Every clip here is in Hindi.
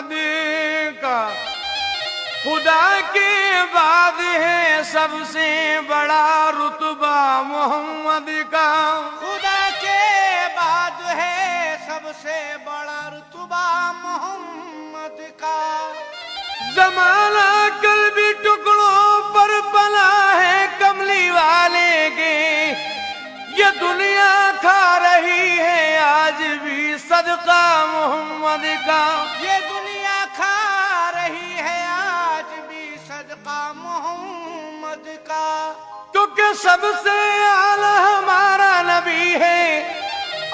मोहम्मद का खुदा के बाद है सबसे बड़ा रुतबा मोहम्मद का। खुदा के बाद है सबसे बड़ा रुतबा मोहम्मद का। जमाना कल भी टुकड़ों पर पला है कमली वाले के, ये दुनिया खा रही है आज भी सदका मोहम्मद का। ये दुनिया खा रही है आज भी सदका मोहम्मद का। क्योंकि सबसे आला हमारा नबी है,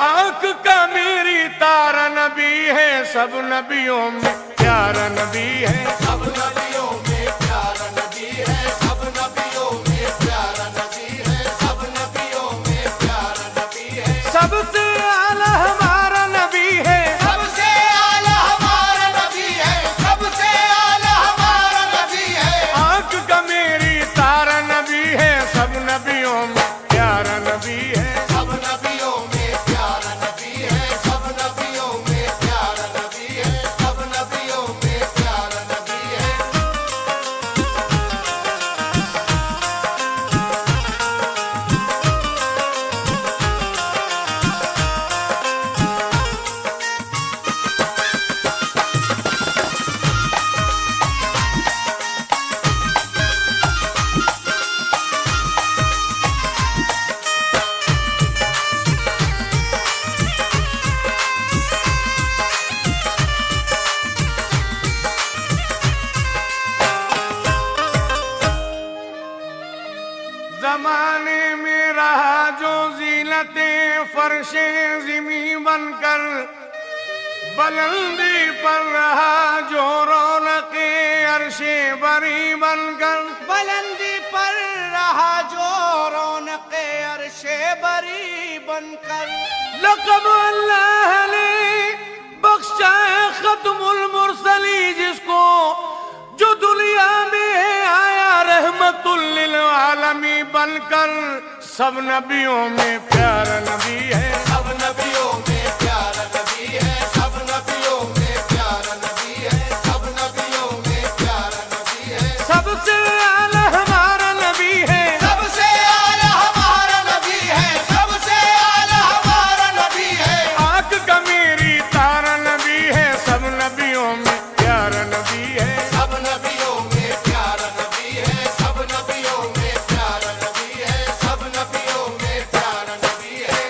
आंख का मेरी तारा नबी है, सब नबियों में प्यारा नबी है। सब नबियों में प्यारा नबी है, सब नबियों में प्यारा नबी है, सब नबियों में प्यारा नबी है। सबसे आला हमारा नबी है, सबसे आला हमारा नबी है, सबसे आला हमारा नबी है। आंख का मेरी तारा नबी है, सब नबियों में प्यारा नबी है। सब नबियों में प्यारा नबी है, सब नबियों में प्यारा नबी है, सब नबियों में प्यारा नबी है। जमाने में रहा जो जीनते फर्शे ज़िमी बनकर, बुलंदी पर रहा जो रौनके अर्शे बरी बनकर। बुलंदी पर रहा जो रौनके अर्शे बरी बनकर। लक़ब अल्लाह ने बख्शा है खत्मुल मुरसली जिसको, जो दुनिया में है आया रहमतुल लिल आलमी बनकर। सब नबियों में प्यारा नबी है, सब नबियों में प्यारा नबी है, सब नबियों में प्यारा नबी है, सब नबियों में प्यारा नबी है। सबसे आला हमारा नबी है, सबसे आला हमारा नबी है, सबसे आला हमारा नबी है। आंख का मेरी तारा नबी है, सब नबियों में प्यारा नबी है। सब नबियों में प्यारा नबी है, सब नबियों में प्यारा नबी है, सब नबियों में प्यारा नबी है।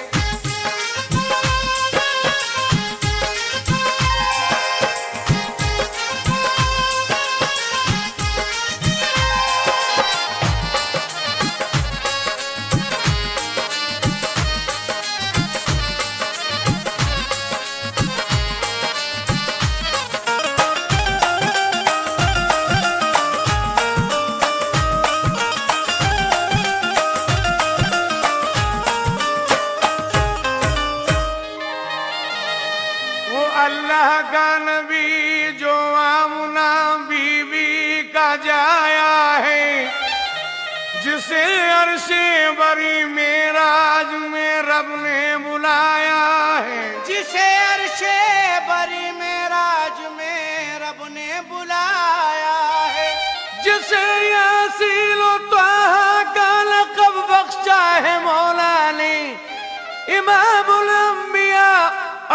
वो अल्लाह का नबी जो आमुना बीवी का जाया है, जिसे अर्शे बरी मेराज में रब ने बुलाया है। जिसे अर्शे बरी मेराज में रब ने बुलाया है। जिसे यासीन व त्वाहा का लक़ब बख्शा है मौला ने, इमामुल अंबिया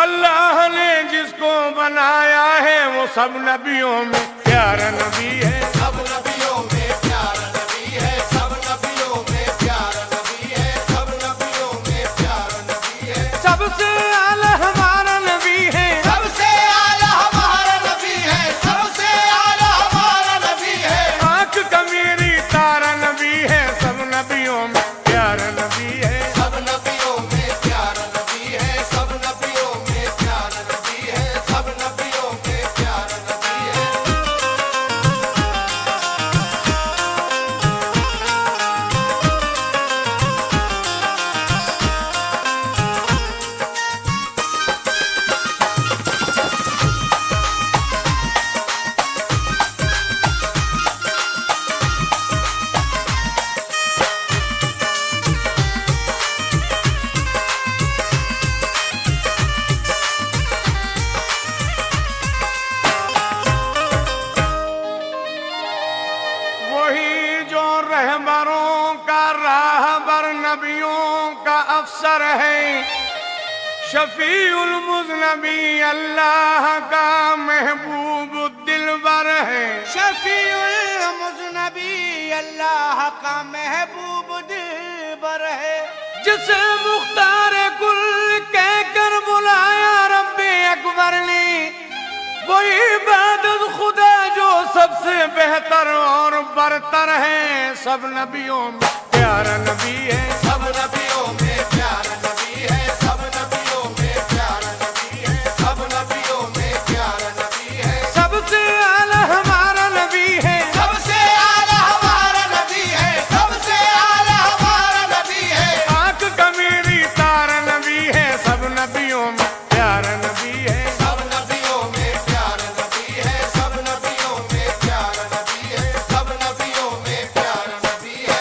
अल्लाह ने जिसको बनाया है, वो सब नबियों में प्यारा नबी है। सब नबियों में प्यारा नबी है, सब नबियों में प्यारा नबी है, सब नबियों में प्यारा नबी है। सबसे आला हमारा नबी है, सबसे आला हमारा नबी है, सबसे आला हमारा नबी है। आंख का मेरी तारा नबी है, सब नबियों में प्यारा नबी है। सब नबियों में प्यारा नबी है, सब नबियों में प्यारा नबी है, सब नबियों में प्यारा नबी है। नबियों का अफसर है, शफीउल मुज़नबी अल्लाह का महबूब दिलबर है। शफीउल मुज़नबी अल्लाह का महबूब दिलबर है। जिसे मुख्तार कुल कहकर बुलाया रब्बे अकबर ने, वो इबादत खुदा जो सबसे बेहतर और बरतर है। सब नबियों में प्यारा नबी है, सब नबियों में प्यारा नबी है, सब नबियों में प्यारा नबी है, सब नबियों में प्यारा नबी है। सबसे आला हमारा नबी है, सबसे आला हमारा नबी है, सबसे आला हमारा नबी है। आंख का मेरी तारा नबी है। सब नबियों में प्यारा नबी है, सब नबियों में प्यारा नबी है, सब नबियों में प्यारा नबी है, सब नबियों में प्यारा नबी है।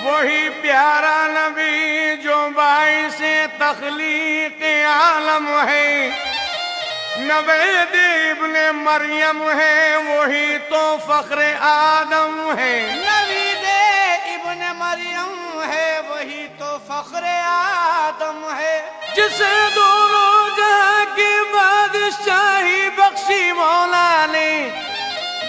वही प्यारा नबी जो बाइसे तख्लीक आलम है, नवेद इब्ने मरियम है, वही तो फख्र आदम है। नबी दे इब्न मरियम है, वही तो फख्र आदम है। जिसे दोनों जहां की बादशाही बख्शी मौला ने,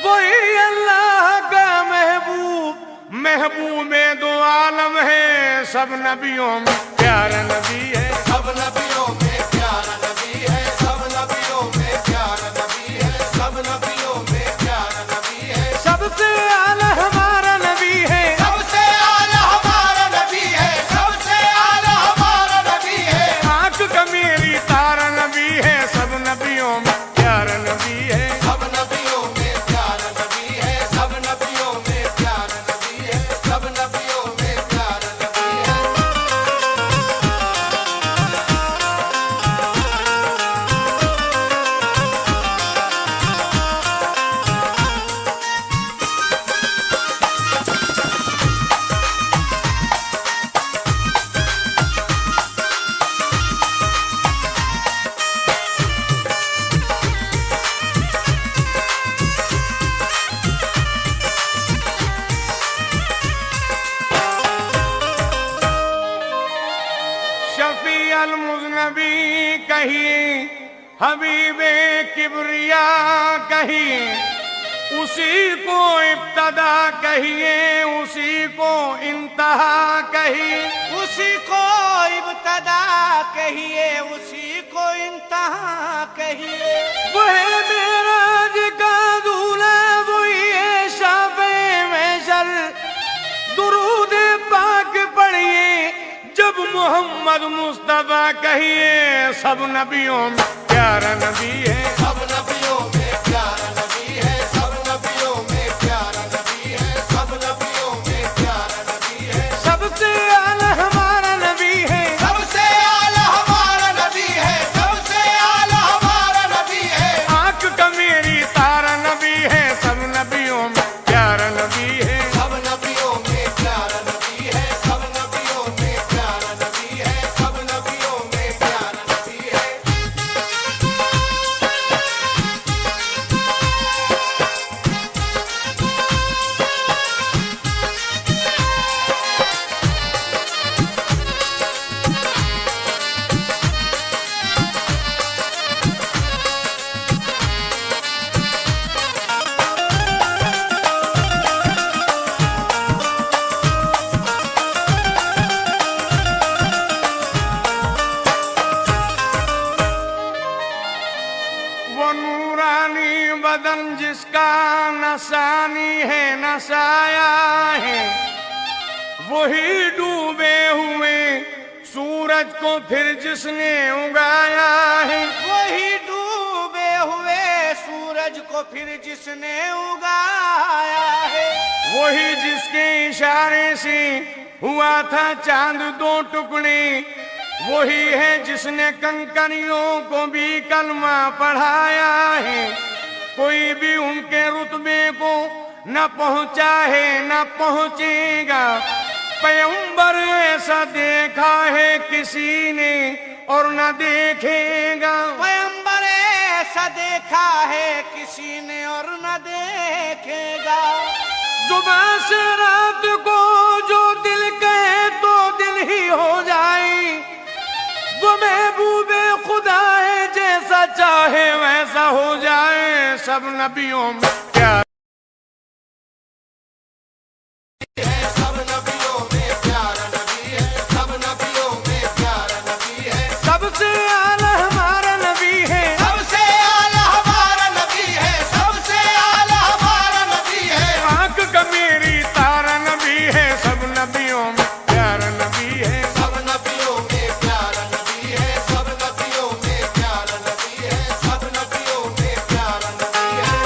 वही अल्लाह का महबूब महबूब दो आलम है। सब नबियों में प्यारा नबी है, सब नबियों में प्यारा नबी है, सब नबियों में प्यारा नबी है, सब नबियों में प्यारा नबी है। सबसे आला हमारा नबी है, सबसे आला हमारा नबी है, सबसे आला हमारा नबी है। आंख का मेरी तारा नबी है। सब नबियों में प्यारा नबी है, सब नबियों में प्यारा नबी है, सब नबियों में प्यारा नबी है, सब नबियों में प्यारा नबी है। शफी अल मुज़नबी कहिए, हबीबे किबरिया कहिए, उसी को इब्तदा कहिए, उसी को इंतहा कहिए। उसी को इब्तदा कहिए, उसी को इंतहा कहिए। वह मेराज का दूल्हा, वही है शाफ़े महशर। दुरूद पाक पढ़िए जब मोहम्मद मुस्तफा कहिए। सब नबियों में प्यारा नबी है, सब नबियों में प्यारा नबी है, सब नबियों में प्यारा नबी है, सब नबियों में प्यारा नबी है। सबसे आला हमारा नबी है, सबसे आला हमारा नबी है, सबसे आला हमारा नबी है। आंख का मेरी तारा नबी है। सब नबियों में प्यारा नबी है, सब नबियों में प्यारा नबी है, सब नबियों में प्यारा नबी है, सब नबियों में प्यारा नबी है। वो नूरानी बदन जिसका नसानी है, नसाया है, वही डूबे हुए सूरज को फिर जिसने उगाया है। वही डूबे हुए सूरज सूरज को फिर जिसने उगाया है, वही जिसके इशारे से हुआ था चांद दो टुकड़े, वही है जिसने कंकरियों को भी कलमा पढ़ाया है। कोई भी उनके रुतबे को न पहुंचा है न पहुंचेगा। पैगंबर ऐसा देखा है किसी ने और न देखेगा। पैगंबर ऐसा देखा है किसी ने और न देखेगा। जुबान से रात को जो दिल कहे तो दिल ही हो जाए। वो महबूबे खुदा है, जैसा चाहे वैसा हो जाए। सब नबियों में प्यार सब नबियों में प्यारा नबी है, सब नबियों में प्यारा नबी है, सबसे आला हमारा नबी है, सबसे आला हमारा नबी है, सबसे आला हमारा नबी है। आंख का मेरी तारा नबी है। सब नबियों में प्यारा नबी है। सब नबियों में प्यारा नबी है, सब नबियों में प्यारा नबी है, सब नबियों में प्यारा नबी है।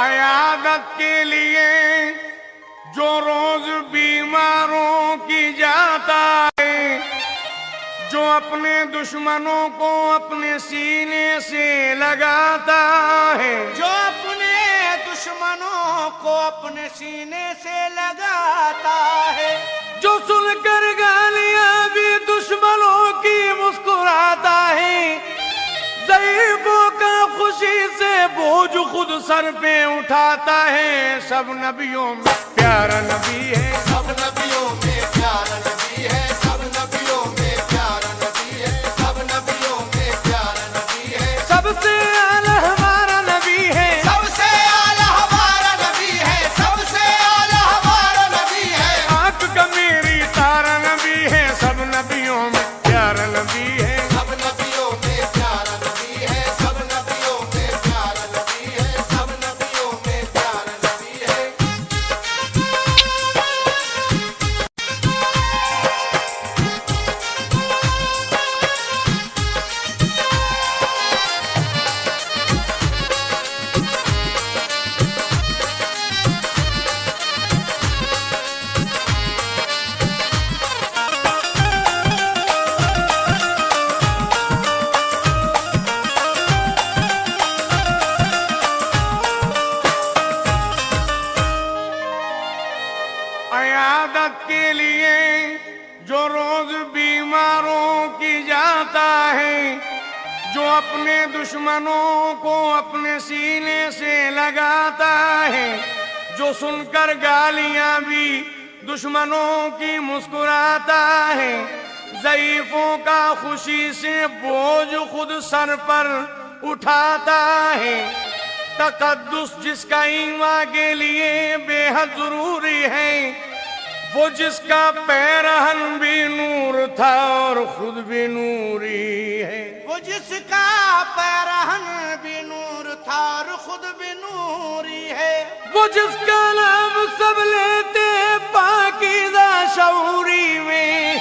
अयादत के लिए जो रोज बीमारों की जाता है, जो अपने दुश्मनों को अपने सीने से लगाता है, जो अपने दुश्मनों को अपने सीने से लगाता है, जो सुनकर गालियां भी दुश्मनों की मुस्कुराता है, ज़ईफ़ों का खुशी से बोझ खुद सर पे उठाता है। सब नबियों में प्यारा नबी है। सब नबियों में प्यारा नबी है, सब नबियों में प्यारा नबी है, सब नबियों में प्यारा नबी है। सबसे आला हमारा नबी है। सबसे आला हमारा नबी है, सबसे आला हमारा नबी है। आंख का मेरी तारा नबी है। सब नबियों में प्यारा नबी है। सब नबियों में प्यारा नबी है, सब नबियों में प्यारा नबी है, सब नबियों में प्यारा नबी है। अयादत के लिए जो रोज बीमारों की जाता है, जो अपने दुश्मनों को अपने सीने से लगाता है, जो सुनकर गालियां भी दुश्मनों की मुस्कुराता है, ज़ईफ़ों का खुशी से बोझ खुद सर पर उठाता है। तकद्दुस जिसका ईमान के लिए बेहद जरूरी है, वो जिसका पैरहन भी नूर था और खुद भी नूरी है। वो जिसका पैरहन भी नूर था और खुद भी नूरी है। वो जिसका नाम सब लेते पाकीज़ा शऊरी में,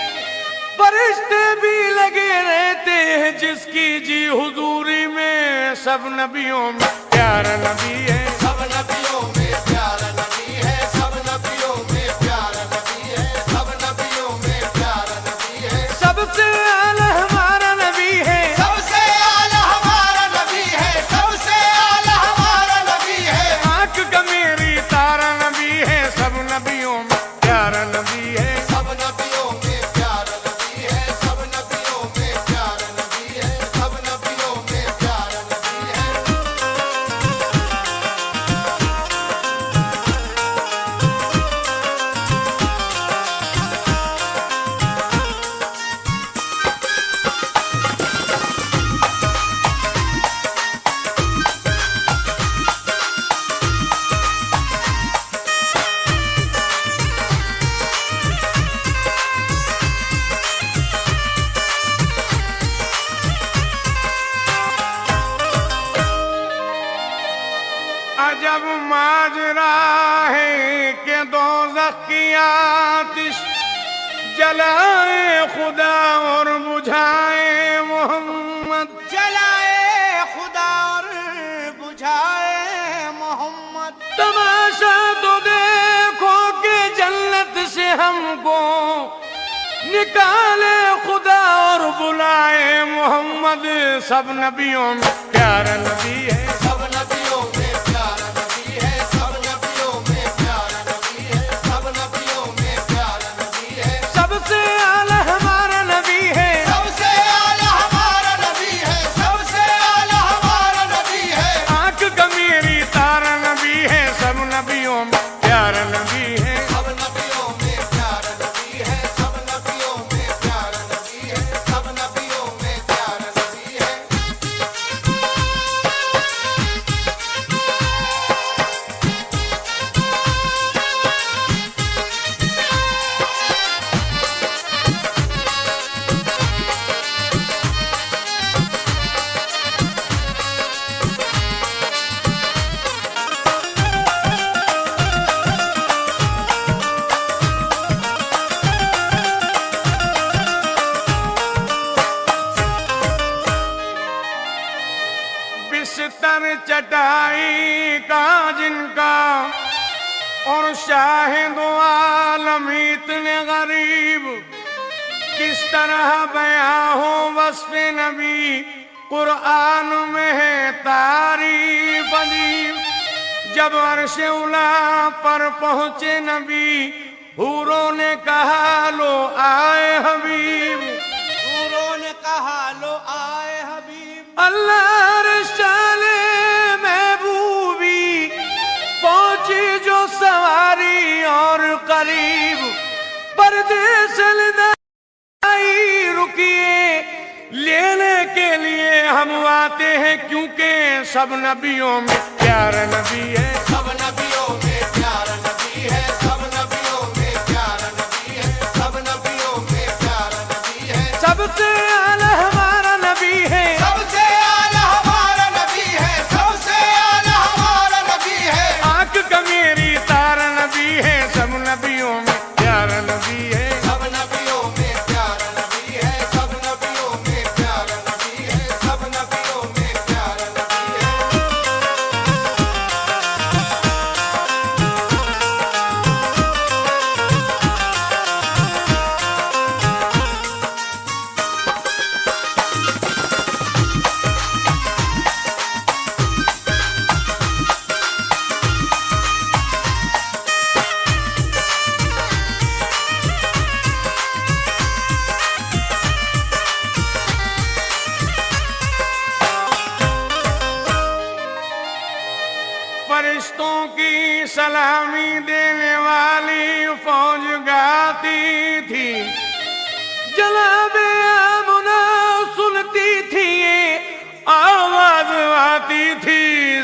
फरिश्ते भी लगे रहते हैं जिसकी जी हुजूरी में। सब नबियों में प्यारा नबी है। सब नबियों में प्यारा नबी है, सब नबियों में प्यारा नबी है, सब नबियों में प्यारा नबी है। सबसे आला हमारा नबी है। सबसे आला हमारा नबी है, सबसे आला हमारा नबी है। आंख का मेरी तारा नबी है। सब नबियों में प्यारा नबी है। सब नबियों में प्यारा नबी है, सब नबियों में प्यारा नबी है, सब नबियों में प्यारा नबी है। अजब माजरा है कि दोज़ख की आतिश जलाए खुदा और बुझाए मोहम्मद। जलाए खुदा और बुझाए मोहम्मद। तमाशा तो देखो कि जन्नत से हमको निकाले खुदा और बुलाए मोहम्मद। सब नबियों में प्यारा नबी है, सब नबियों में प्यारा नबी है, सब नबियों में प्यारा नबी है, सब नबियों में प्यारा नबी है। सबसे आला हमारा नबी है, सबसे आला हमारा नबी है, सबसे आला हमारा नबी है। आंख का मेरी तारा नबी है। सब नबियों में प्यारा नबी है, सब नबियों में प्यारा नबी है, सब नबियों में प्यारा नबी है, सब नबियों में प्यारा नबी है। बिस्तर चटाई का जिनका और शाहिद आलम इतने गरीब, किस तरह बयां हो वस्फ नबी कुरान में है तारीफ अजीब। जब अर्श उला पर पहुंचे नबी हूरों ने कहा लो आए हबीब। हूरों ने कहा लो आए हबीब। अल्लाह रशाले महबूबी पहुंची जो सवारी और करीब। परदेस लदाई रुकिए लेने के लिए हम आते हैं, क्योंकि सब नबियों में प्यारा नबी है। सब नबियों में प्यारा नबी है, सब नबियों में प्यारा नबी है, सब नबियों में प्यारा नबी है। सबसे आला हमारा नबी है, सबसे आला हमारा नबी है, सबसे आला हमारा नबी है। आंख का मेरी तारा नबी है। सब नबियों में प्यारा नबी है, सब नबियों में प्यारा नबी है, सब नबियों में प्यारा नबी है, सब नबियों में प्यारा नबी है। फरिश्तों की सलामी देने वाली फौज गाती थी, जनाबे आमना सुनती थी, ये आवाज आती थी।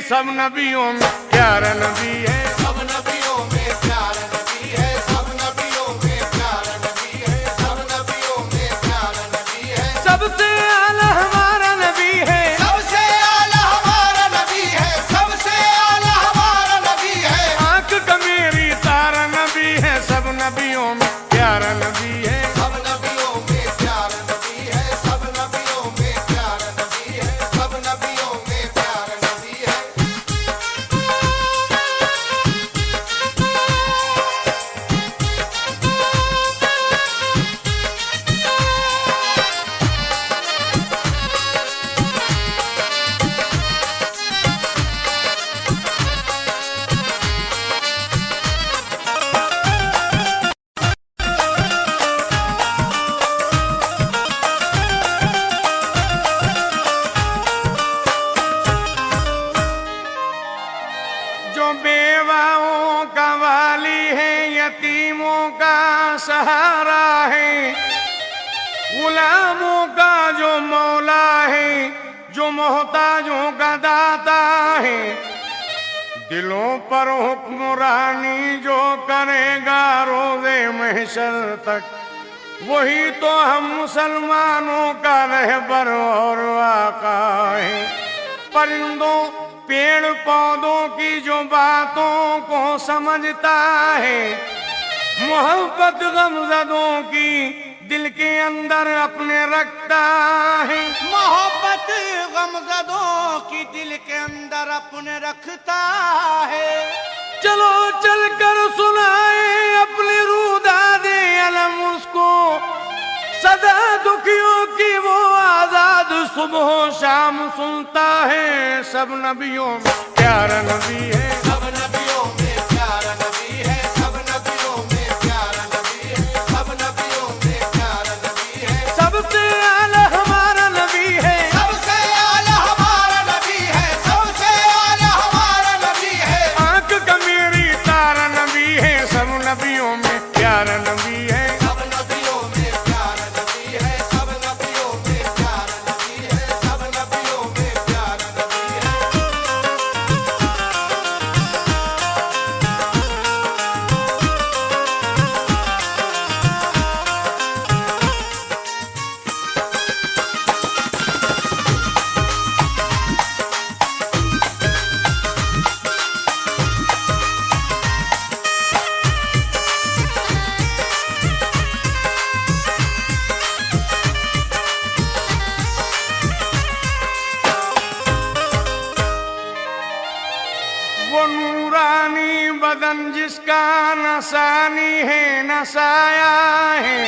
सब नबियों में प्यारा नबी है, सब नबियों में प्यारा नबी है, सब नबियों में प्यारा नबी है, सब नबियों में प्यारा नबी है। सबसे आला हमारा नबी है, सबसे आला हमारा नबी है, सबसे आला हमारा नबी है। आंख का मेरी तारा नबी है। सब नबियों में प्यारा नबी है, सब नबियों में प्यारा नबी है, सब नबियों में प्यारा नबी है, सब नबियों में प्यारा नबी है। जो बेवाओं का वाली है, यतीमों का सहारा है, गुलामों का जो मौला है, जो मोहताजों का दाता है। दिलों पर हुक्मरानी जो करेगा रोजे महशर तक, वही तो हम मुसलमानों का रहबर और आका है। परिंदों पेड़ पौधों की जो बातों को समझता है, मोहब्बत गमज़दों की दिल के अंदर अपने रखता है। मोहब्बत गमज़दों की दिल के अंदर अपने रखता है। चलो चल कर सुनाए अपनी रूदा दे अलम उसको, सदा दुखियों की वो आजाद सुबह शाम सुनता है। सब नबियों में प्यारा नबी है, सब नबियों में प्यारा नबी है, सब नबियों में प्यारा नबी है, सब नबियों में प्यारा नबी है, सबसे आला हमारा नबी है, सबसे आला हमारा नबी है, सबसे आला हमारा नबी है। आंख का मेरी तारा नबी है। सब नबियों में प्यारा नबी है, सब नबियों में प्यारा नबी है, सब नबियों में प्यारा नबी है, सब नबियों में प्यारा नबी है। वो नूरानी बदन जिसका नसानी है नसाया है,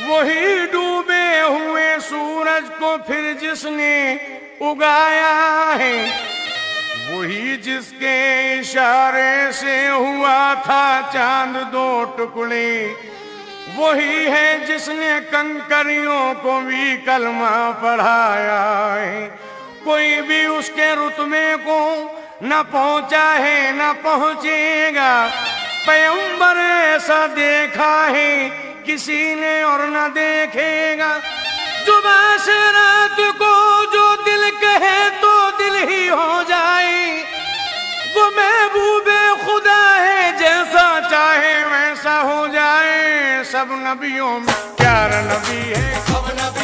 वही डूबे हुए सूरज को फिर जिसने उगाया है, वही जिसके इशारे से हुआ था चांद दो टुकड़े, वही है जिसने कंकरियों को भी कलमा पढ़ाया है। कोई भी उसके रुतबे को न पहुंचा है न पहुंचेगा। पैगंबर ऐसा देखा है किसी ने और न देखेगा। जुबां से रात को जो दिल कहे तो दिल ही हो जाए। वो महबूबे खुदा है, जैसा चाहे वैसा हो जाए। सब नबियों में प्यारा नबी है, सब नबी